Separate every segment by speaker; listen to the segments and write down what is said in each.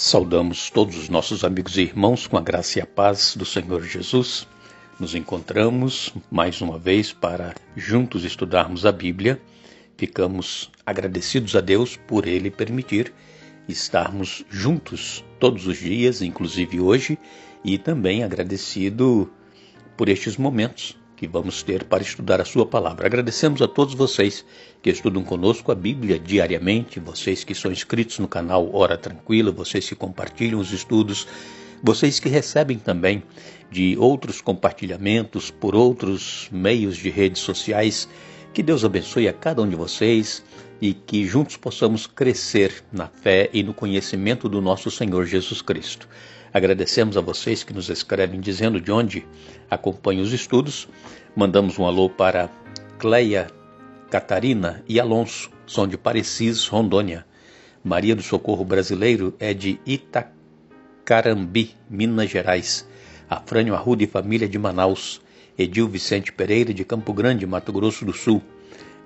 Speaker 1: Saudamos todos os nossos amigos e irmãos com a graça e a paz do Senhor Jesus. Nos encontramos mais uma vez para juntos estudarmos a Bíblia. Ficamos agradecidos a Deus por Ele permitir estarmos juntos todos os dias, inclusive hoje, e também agradecido por estes momentos que vamos ter para estudar a sua palavra. Agradecemos a todos vocês que estudam conosco a Bíblia diariamente, vocês que são inscritos no canal Hora Tranquila, vocês que compartilham os estudos, vocês que recebem também de outros compartilhamentos por outros meios de redes sociais. Que Deus abençoe a cada um de vocês e que juntos possamos crescer na fé e no conhecimento do nosso Senhor Jesus Cristo. Agradecemos a vocês que nos escrevem dizendo de onde acompanham os estudos. Mandamos um alô para Cleia, Catarina e Alonso, são de Parecis, Rondônia. Maria do Socorro Brasileiro é de Itacarambi, Minas Gerais. Afrânio Arruda e família de Manaus. Edil Vicente Pereira de Campo Grande, Mato Grosso do Sul.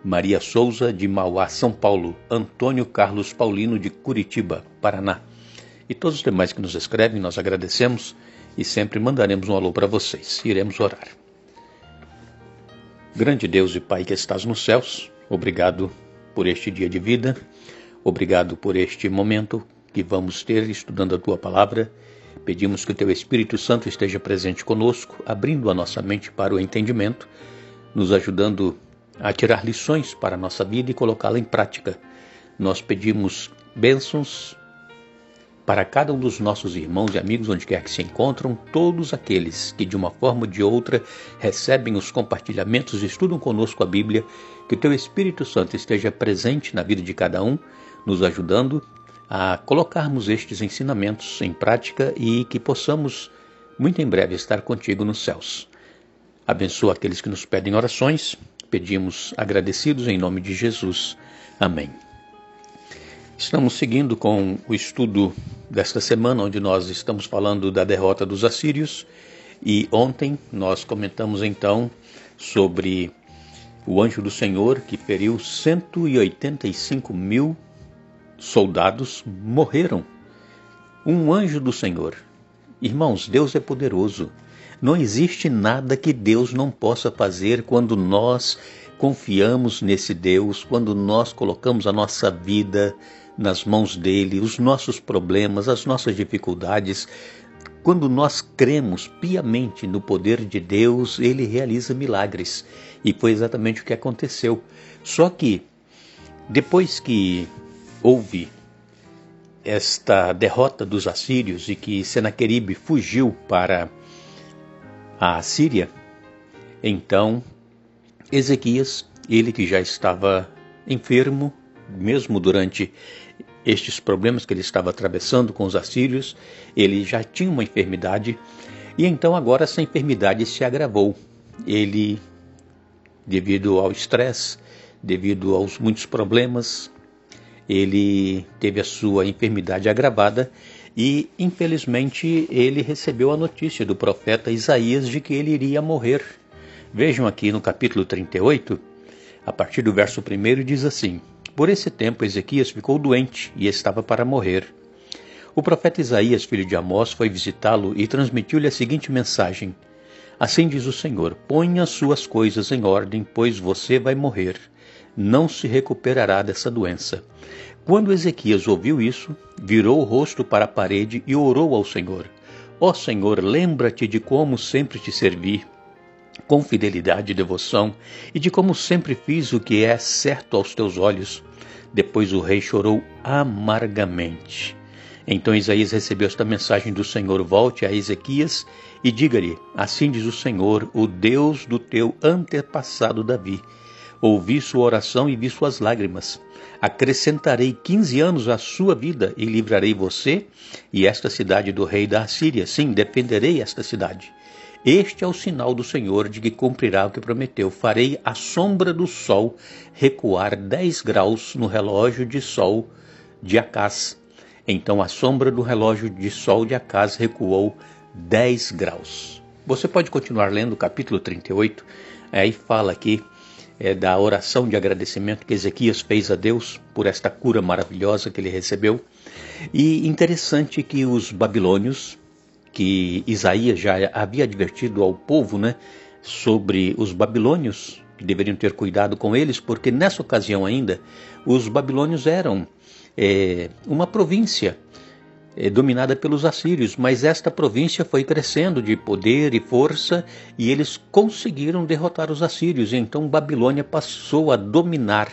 Speaker 1: Maria Souza de Mauá, São Paulo. Antônio Carlos Paulino de Curitiba, Paraná. E todos os demais que nos escrevem, nós agradecemos e sempre mandaremos um alô para vocês. Iremos orar. Grande Deus e Pai que estás nos céus, obrigado por este dia de vida, obrigado por este momento que vamos ter estudando a Tua Palavra. Pedimos que o Teu Espírito Santo esteja presente conosco, abrindo a nossa mente para o entendimento, nos ajudando a tirar lições para a nossa vida e colocá-la em prática. Nós pedimos bênçãos para cada um dos nossos irmãos e amigos, onde quer que se encontram, todos aqueles que de uma forma ou de outra recebem os compartilhamentos e estudam conosco a Bíblia, que o Teu Espírito Santo esteja presente na vida de cada um, nos ajudando a colocarmos estes ensinamentos em prática e que possamos muito em breve estar contigo nos céus. Abençoa aqueles que nos pedem orações, pedimos agradecidos em nome de Jesus. Amém. Estamos seguindo com o estudo desta semana, onde nós estamos falando da derrota dos assírios, e ontem nós comentamos então sobre o anjo do Senhor que feriu 185 mil soldados, morreram. Um anjo do Senhor. Irmãos, Deus é poderoso. Não existe nada que Deus não possa fazer quando nós confiamos nesse Deus, quando nós colocamos a nossa vida nas mãos dele, os nossos problemas, as nossas dificuldades. Quando nós cremos piamente no poder de Deus, ele realiza milagres. E foi exatamente o que aconteceu. Só que, depois que houve esta derrota dos assírios e que Senaqueribe fugiu para a Síria, então Ezequias, ele que já estava enfermo, mesmo durante estes problemas que ele estava atravessando com os assírios, ele já tinha uma enfermidade, e então agora essa enfermidade se agravou. Ele, devido ao estresse, devido aos muitos problemas, ele teve a sua enfermidade agravada e, infelizmente, ele recebeu a notícia do profeta Isaías de que ele iria morrer. Vejam aqui no capítulo 38, a partir do verso 1, diz assim: Por esse tempo Ezequias ficou doente e estava para morrer. O profeta Isaías, filho de Amós, foi visitá-lo e transmitiu-lhe a seguinte mensagem: Assim diz o Senhor, ponha suas coisas em ordem, pois você vai morrer. Não se recuperará dessa doença. Quando Ezequias ouviu isso, virou o rosto para a parede e orou ao Senhor: Ó Senhor, lembra-te de como sempre te servi, com fidelidade e devoção, e de como sempre fiz o que é certo aos teus olhos. Depois o rei chorou amargamente. Então Isaías recebeu esta mensagem do Senhor: Volte a Ezequias e diga-lhe: Assim diz o Senhor, o Deus do teu antepassado Davi. Ouvi sua oração e vi suas lágrimas. Acrescentarei 15 anos à sua vida e livrarei você e esta cidade do rei da Assíria. Sim, defenderei esta cidade. Este é o sinal do Senhor de que cumprirá o que prometeu. Farei a sombra do sol recuar 10 graus no relógio de sol de Acaz. Então a sombra do relógio de sol de Acaz recuou 10 graus. Você pode continuar lendo o capítulo 38, aí fala aqui da oração de agradecimento que Ezequias fez a Deus por esta cura maravilhosa que ele recebeu. E interessante que os babilônios, que Isaías já havia advertido ao povo, sobre os babilônios, que deveriam ter cuidado com eles, porque nessa ocasião ainda, os babilônios eram uma província dominada pelos assírios, mas esta província foi crescendo de poder e força e eles conseguiram derrotar os assírios. Então Babilônia passou a dominar.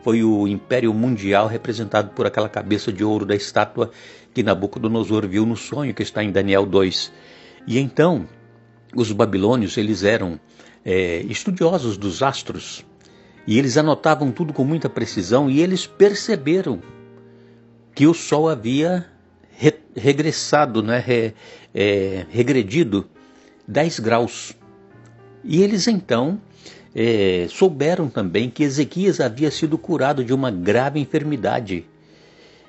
Speaker 1: Foi o império mundial representado por aquela cabeça de ouro da estátua que Nabucodonosor viu no sonho, que está em Daniel 2. E então os babilônios, eles eram estudiosos dos astros e eles anotavam tudo com muita precisão, e eles perceberam que o sol havia regressado, regredido 10 graus. E eles então souberam também que Ezequias havia sido curado de uma grave enfermidade.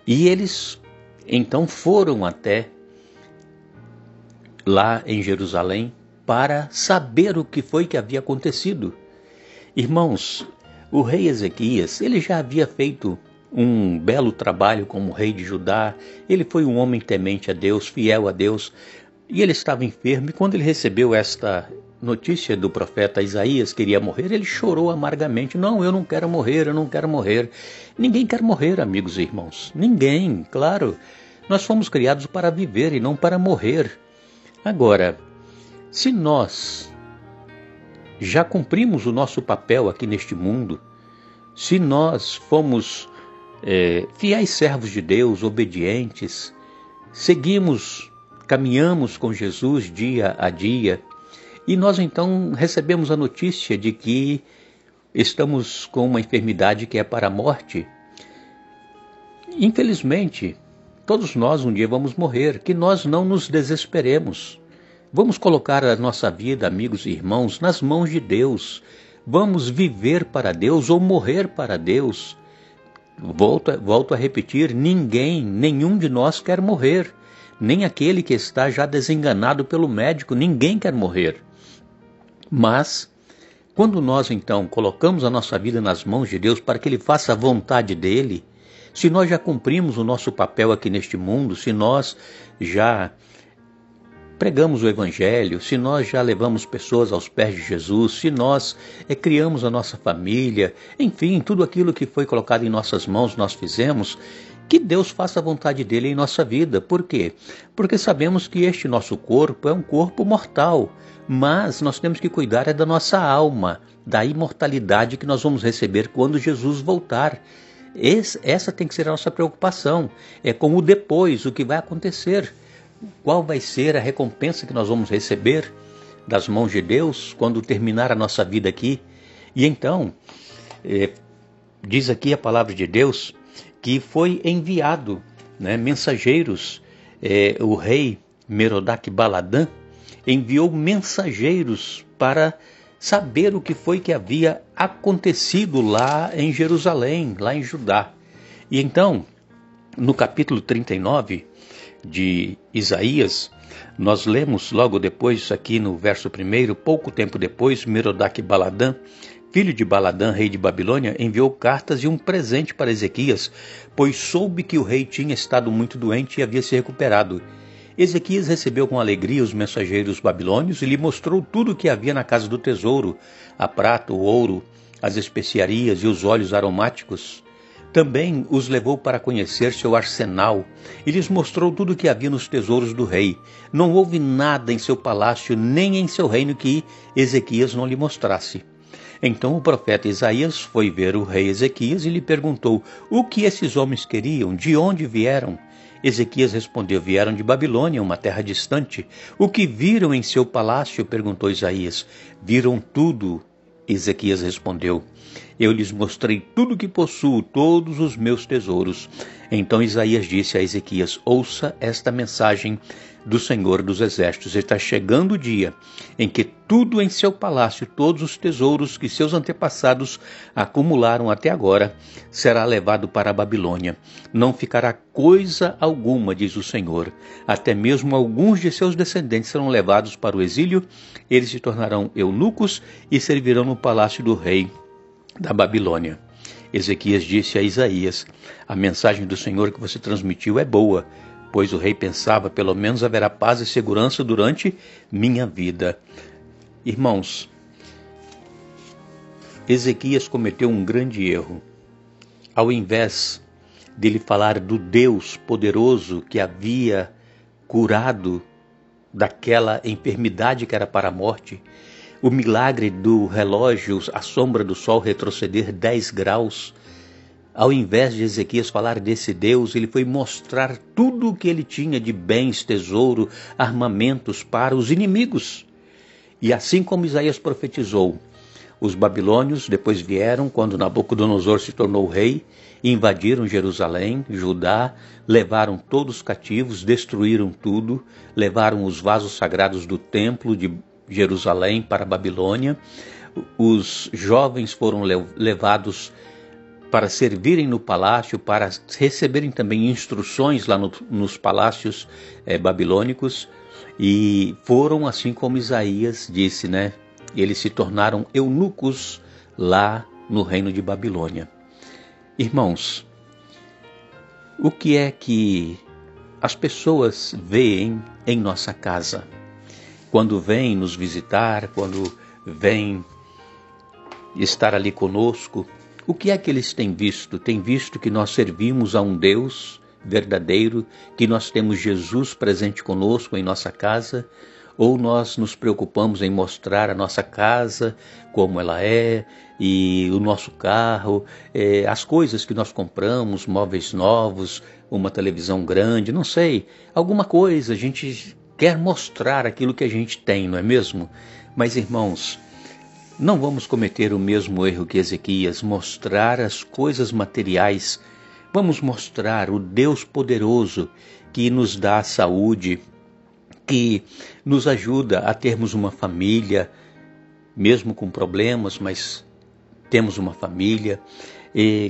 Speaker 1: E eles então foram até lá em Jerusalém para saber o que foi que havia acontecido. Irmãos, o rei Ezequias, ele já havia feito um belo trabalho como rei de Judá. Ele foi um homem temente a Deus, fiel a Deus, e ele estava enfermo. E quando ele recebeu esta notícia do profeta Isaías que iria morrer, ele chorou amargamente. Não, eu não quero morrer, eu não quero morrer. Ninguém quer morrer, amigos e irmãos. Ninguém, claro. Nós fomos criados para viver e não para morrer. Agora, se nós já cumprimos o nosso papel aqui neste mundo, se nós fomos fiéis servos de Deus, obedientes, seguimos, caminhamos com Jesus dia a dia, e nós então recebemos a notícia de que estamos com uma enfermidade que é para a morte. Infelizmente, todos nós um dia vamos morrer, que nós não nos desesperemos. Vamos colocar a nossa vida, amigos e irmãos, nas mãos de Deus. Vamos viver para Deus ou morrer para Deus. Volto a repetir, nenhum de nós quer morrer, nem aquele que está já desenganado pelo médico, ninguém quer morrer. Mas, quando nós então colocamos a nossa vida nas mãos de Deus para que Ele faça a vontade dEle, se nós já cumprimos o nosso papel aqui neste mundo, se nós já pregamos o Evangelho, se nós já levamos pessoas aos pés de Jesus, se nós criamos a nossa família, enfim, tudo aquilo que foi colocado em nossas mãos nós fizemos, que Deus faça a vontade dEle em nossa vida. Por quê? Porque sabemos que este nosso corpo é um corpo mortal, mas nós temos que cuidar da nossa alma, da imortalidade que nós vamos receber quando Jesus voltar. Essa tem que ser a nossa preocupação, é com o depois, o que vai acontecer. Qual vai ser a recompensa que nós vamos receber das mãos de Deus quando terminar a nossa vida aqui? E então, diz aqui a palavra de Deus que foi enviado, mensageiros, o rei Merodach-Baladã enviou mensageiros para saber o que foi que havia acontecido lá em Jerusalém, lá em Judá. E então, no capítulo 39 de Isaías, nós lemos logo depois, aqui no verso 1, pouco tempo depois, Merodach-Baladã, filho de Baladã, rei de Babilônia, enviou cartas e um presente para Ezequias, pois soube que o rei tinha estado muito doente e havia se recuperado. Ezequias recebeu com alegria os mensageiros babilônios e lhe mostrou tudo o que havia na casa do tesouro, a prata, o ouro, as especiarias e os óleos aromáticos. Também os levou para conhecer seu arsenal e lhes mostrou tudo o que havia nos tesouros do rei. Não houve nada em seu palácio nem em seu reino que Ezequias não lhe mostrasse. Então o profeta Isaías foi ver o rei Ezequias e lhe perguntou: o que esses homens queriam? De onde vieram? Ezequias respondeu: vieram de Babilônia, uma terra distante. O que viram em seu palácio? Perguntou Isaías. Viram tudo. Ezequias respondeu: eu lhes mostrei tudo o que possuo, todos os meus tesouros. Então Isaías disse a Ezequias: ouça esta mensagem do Senhor dos Exércitos. Está chegando o dia em que tudo em seu palácio, todos os tesouros que seus antepassados acumularam até agora, será levado para a Babilônia. Não ficará coisa alguma, diz o Senhor. Até mesmo alguns de seus descendentes serão levados para o exílio. Eles se tornarão eunucos e servirão no palácio do rei da Babilônia. Ezequias disse a Isaías: a mensagem do Senhor que você transmitiu é boa, pois o rei pensava, pelo menos haverá paz e segurança durante minha vida. Irmãos, Ezequias cometeu um grande erro. Ao invés de lhe falar do Deus poderoso que havia curado daquela enfermidade que era para a morte, o milagre do relógio, a sombra do sol retroceder 10 graus, ao invés de Ezequias falar desse Deus, ele foi mostrar tudo o que ele tinha de bens, tesouro, armamentos para os inimigos. E assim como Isaías profetizou, os babilônios depois vieram, quando Nabucodonosor se tornou rei, invadiram Jerusalém, Judá, levaram todos cativos, destruíram tudo, levaram os vasos sagrados do templo de Jerusalém para a Babilônia. Os jovens foram levados para servirem no palácio, para receberem também instruções lá nos palácios babilônicos, e foram assim como Isaías disse, né? Eles se tornaram eunucos lá no reino de Babilônia. Irmãos, o que é que as pessoas veem em nossa casa? Quando vêm nos visitar, quando vêm estar ali conosco, o que é que eles têm visto? Têm visto que nós servimos a um Deus verdadeiro, que nós temos Jesus presente conosco em nossa casa? Ou nós nos preocupamos em mostrar a nossa casa, como ela é, e o nosso carro, as coisas que nós compramos, móveis novos, uma televisão grande, não sei, alguma coisa, a gente quer mostrar aquilo que a gente tem, não é mesmo? Mas, irmãos, não vamos cometer o mesmo erro que Ezequias, mostrar as coisas materiais. Vamos mostrar o Deus poderoso que nos dá saúde, que nos ajuda a termos uma família, mesmo com problemas, mas temos uma família,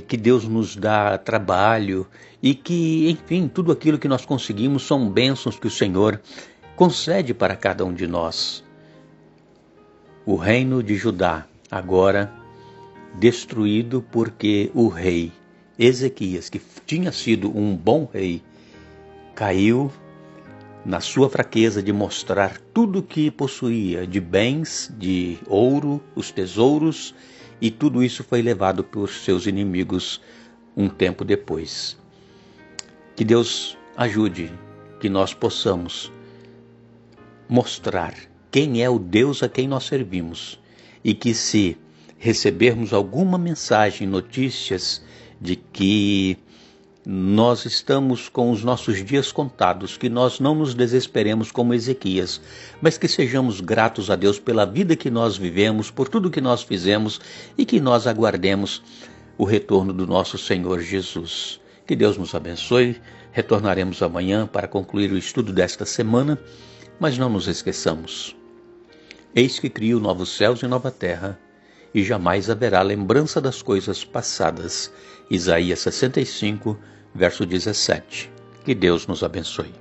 Speaker 1: que Deus nos dá trabalho e que, enfim, tudo aquilo que nós conseguimos são bênçãos que o Senhor concede para cada um de nós. O reino de Judá, agora destruído porque o rei Ezequias, que tinha sido um bom rei, caiu na sua fraqueza de mostrar tudo o que possuía de bens, de ouro, os tesouros, e tudo isso foi levado por seus inimigos um tempo depois. Que Deus ajude que nós possamos mostrar quem é o Deus a quem nós servimos, e que se recebermos alguma mensagem, notícias de que nós estamos com os nossos dias contados, que nós não nos desesperemos como Ezequias, mas que sejamos gratos a Deus pela vida que nós vivemos, por tudo que nós fizemos, e que nós aguardemos o retorno do nosso Senhor Jesus. Que Deus nos abençoe. Retornaremos amanhã para concluir o estudo desta semana, mas não nos esqueçamos. Eis que crio novos céus e nova terra, e jamais haverá lembrança das coisas passadas. Isaías 65, verso 17. Que Deus nos abençoe.